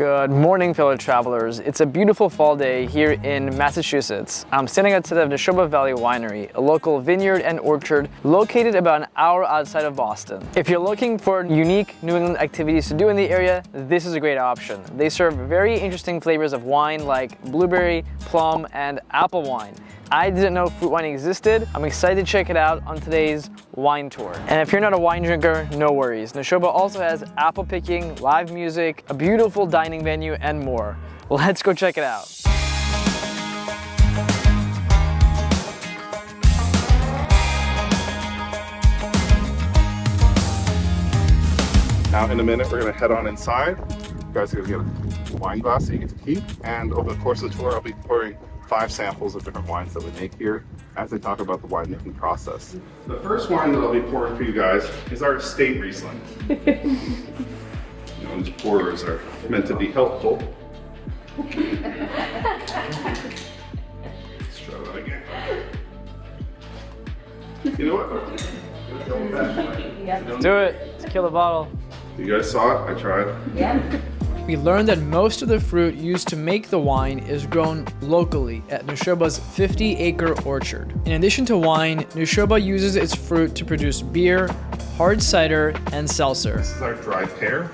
Good morning, fellow travelers. It's a beautiful fall day here in Massachusetts. I'm standing outside of Neshoba Valley Winery, a local vineyard and orchard located about an hour outside of Boston. If you're looking for unique New England activities to do in the area, this is a great option. They serve very interesting flavors of wine like blueberry, plum, and apple wine. I didn't know fruit wine existed. I'm excited to check it out on today's wine tour. And if you're not a wine drinker, no worries. Neshoba also has apple picking, live music, a beautiful dining venue, and more. Let's go check it out. Now in a minute, we're gonna head on inside. You guys are gonna get a wine glass that you get to keep. And over the course of the tour, I'll be pouring 5 samples of different wines that we make here as they talk about the winemaking process. The first wine that I'll be pouring for you guys is our estate Riesling. These pourers are meant to be helpful. Let's try that again. You know what? Do it. Let's kill the bottle. You guys saw it? I tried. Yeah. We learned that most of the fruit used to make the wine is grown locally at Neshoba's 50-acre orchard. In addition to wine, Neshoba uses its fruit to produce beer, hard cider, and seltzer. This is our dried pear.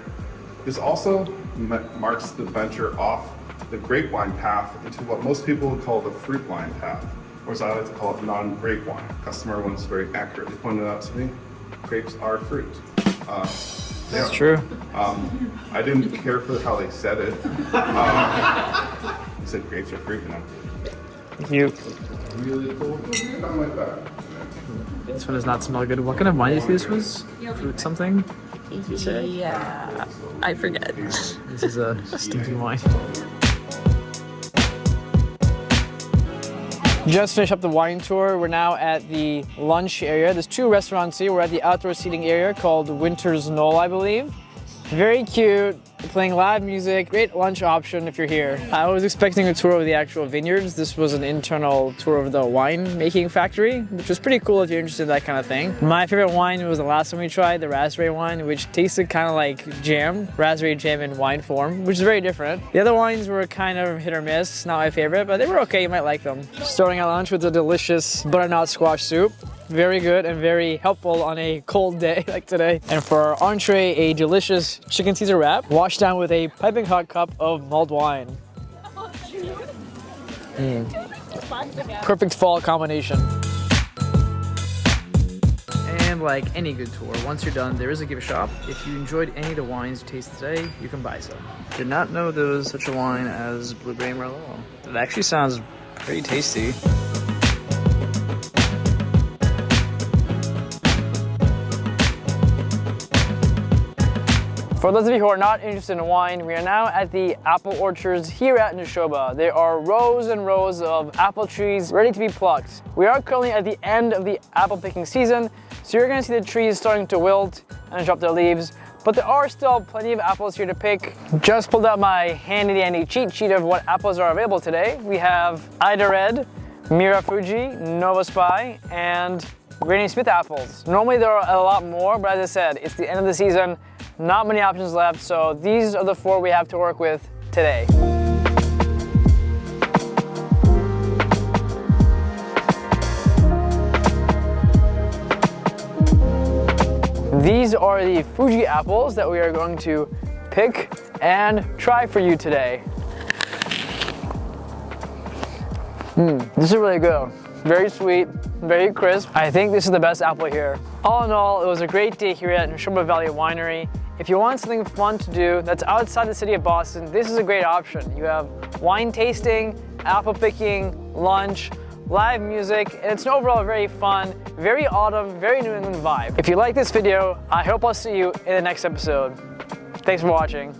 This also marks the venture off the grape wine path into what most people would call the fruit wine path, or as I like to call it, non-grape wine. A customer once very accurately pointed out to me, grapes are fruit. That's true. I didn't care for how they said it. He said grapes are fruit, and Thank you. really cool. Something like that. This one does not smell good. What kind of wine do you think this was? Fruit something? Did you say? Yeah, I forget. This is a stinking wine. Just finished up the wine tour. We're now at the lunch area. There's 2 restaurants here. We're at the outdoor seating area called Winter's Knoll, I believe. Very cute. They're playing live music. Great lunch option if you're here. I was expecting a tour of the actual vineyards. This was an internal tour of the wine making factory, which was pretty cool if you're interested in that kind of thing. My favorite wine was the last one we tried, the raspberry wine, which tasted kind of like jam, raspberry jam in wine form, which is very different. The other wines were kind of hit or miss, not my favorite, but they were okay, you might like them. Starting our lunch with a delicious butternut squash soup. Very good and very helpful on a cold day like today. And for our entree, a delicious chicken Caesar wrap, washed down with a piping hot cup of mulled wine. Perfect fall combination. And like any good tour, once you're done, there is a gift shop. If you enjoyed any of the wines you tasted today, you can buy some. Did not know there was such a wine as Blueberry Merlot. It actually sounds pretty tasty. For those of you who are not interested in wine, we are now at the apple orchards here at Neshoba. There are rows and rows of apple trees ready to be plucked. We are currently at the end of the apple picking season, so you're going to see the trees starting to wilt and drop their leaves, but there are still plenty of apples here to pick. Just pulled out my handy dandy cheat sheet of what apples are available today. We have Ida Red, Mirafuji, Nova Spy, and Granny Smith apples. Normally there are a lot more, but as I said, it's the end of the season. Not many options left, so these are the 4 we have to work with today. These are the Fuji apples that we are going to pick and try for you today. This is really good. Very sweet, very crisp. I think this is the best apple here. All in all, it was a great day here at Neshoba Valley Winery. If you want something fun to do that's outside the city of Boston, this is a great option. You have wine tasting, apple picking, lunch, live music, and it's an overall very fun, very autumn, very New England vibe. If you like this video, I hope I'll see you in the next episode. Thanks for watching.